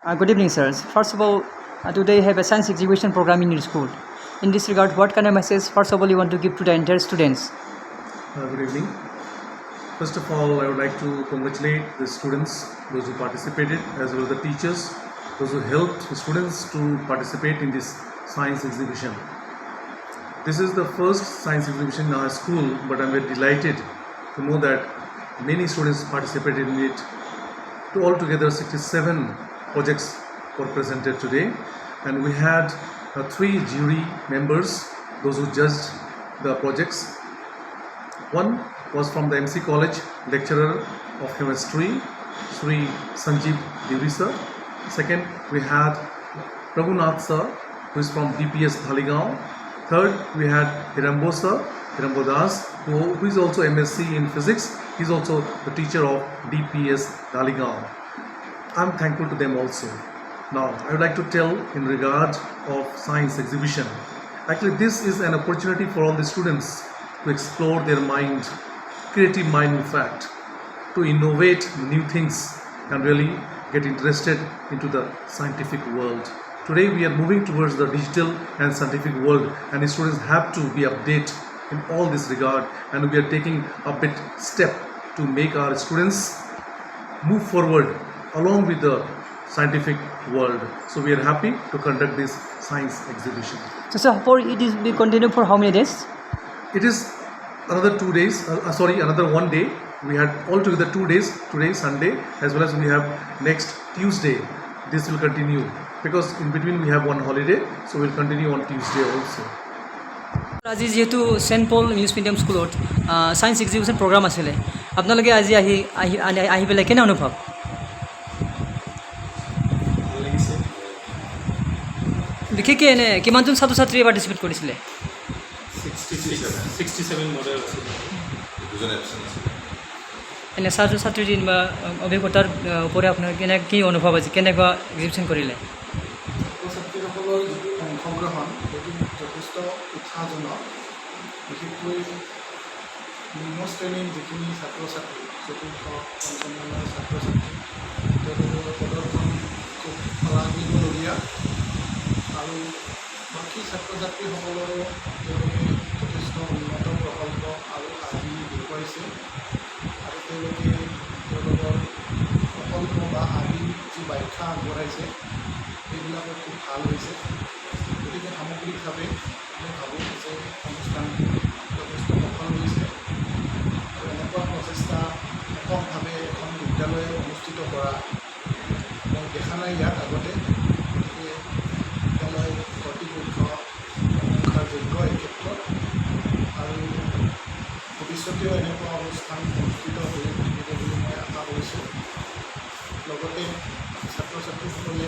Good evening, sirs. First of all, today you have a science exhibition program in your school. In this regard, what kind of message, first of all, you want to give to the entire students? Good evening. First of all, I would like to congratulate the students, those who participated, as well as the teachers, those who helped the students to participate in this science exhibition. This is the first science exhibition in our school, but I'm very delighted to know that many students participated in it. Altogether, 67 projects were presented today, and we had 3 jury members, those who judged the projects. One was from the MC College, lecturer of chemistry, Sri Sanjeev Duri sir. Second, we had Prabhunath sir, who is from DPS Dhaligaon. Third, we had Hirambo sir, Hirambo Das, who is also MSc in physics. He is also the teacher of DPS Dhaligaon. I'm thankful to them also. Now, I would like to tell in regard of science exhibition. Actually, this is an opportunity for all the students to explore their mind, creative mind in fact, to innovate new things and really get interested into the scientific world. Today we are moving towards the digital and scientific world, and the students have to be updated in all this regard, and we are taking a bit step to make our students move forward along with the scientific world. So we are happy to conduct this science exhibition. So, sir, for it is be continued for how many days? It is another 2 days, another 1 day. We had altogether 2 days, today Sunday, as well as we have next Tuesday. This will continue because in between we have one holiday, so we'll continue on Tuesday also. আজি যেহেতু Saint পল English medium স্কুলত science exhibition programme আছিলে, আপোনালোকে আজি আহি পেলাই কেনে অনুভৱ? বিশেষকৈ এনে কিমানজন ছাত্ৰ ছাত্ৰীয়ে পাৰ্টিচিপেট কৰিছিলে? 67 মডেল এনে ছাত্ৰ ছাত্ৰীৰ বা অভিজ্ঞতাৰ ওপৰত আপোনাৰ কি অনুভৱ আছে, কেনেকুৱা এক্সিবিশ্যন কৰিলে? ছাত্ৰ ছাত্ৰীসকলৰ যিটো অংশগ্ৰহণ সেইটো যথেষ্ট উৎসাহজনক। বিশেষকৈ নিম্ন শ্ৰেণীৰ যিখিনি ছাত্ৰ ছাত্ৰী, চতুৰ্থ পঞ্চম মানৰ ছাত্ৰ ছাত্ৰী, তেওঁলোকৰ প্ৰদৰ্শন খুব শলাগিবলগীয়া। আৰু বাকী ছাত্ৰ ছাত্ৰীসকলৰো তেওঁলোকে যথেষ্ট উন্নত প্ৰকল্প আৰু আৰ্হি দেখুৱাইছে, আৰু তেওঁলোকে তেওঁলোকৰ প্ৰকল্প বা আৰ্হিৰ যি ব্যাখ্যা আগবঢ়াইছে সেইবিলাকো খুব ভাল হৈছে। গতিকে সামগ্ৰিকভাৱে মই ভাবোঁ যে অনুষ্ঠানটো যথেষ্ট সফল হৈছে, আৰু এনেকুৱা প্ৰচেষ্টা এককভাৱে এখন বিদ্যালয়ে অনুষ্ঠিত কৰা মই দেখা নাই ইয়াত আগতে। গতিকে বিদ্যালয় কৰ্তৃপক্ষ প্ৰশংসাযোগ্য এই ক্ষেত্ৰত, আৰু ভৱিষ্যতেও এনেকুৱা অনুষ্ঠান অনুষ্ঠিত হৈ থাকিব বুলি মই আশা কৰিছোঁ। লগতে ছাত্ৰ ছাত্ৰীসকলে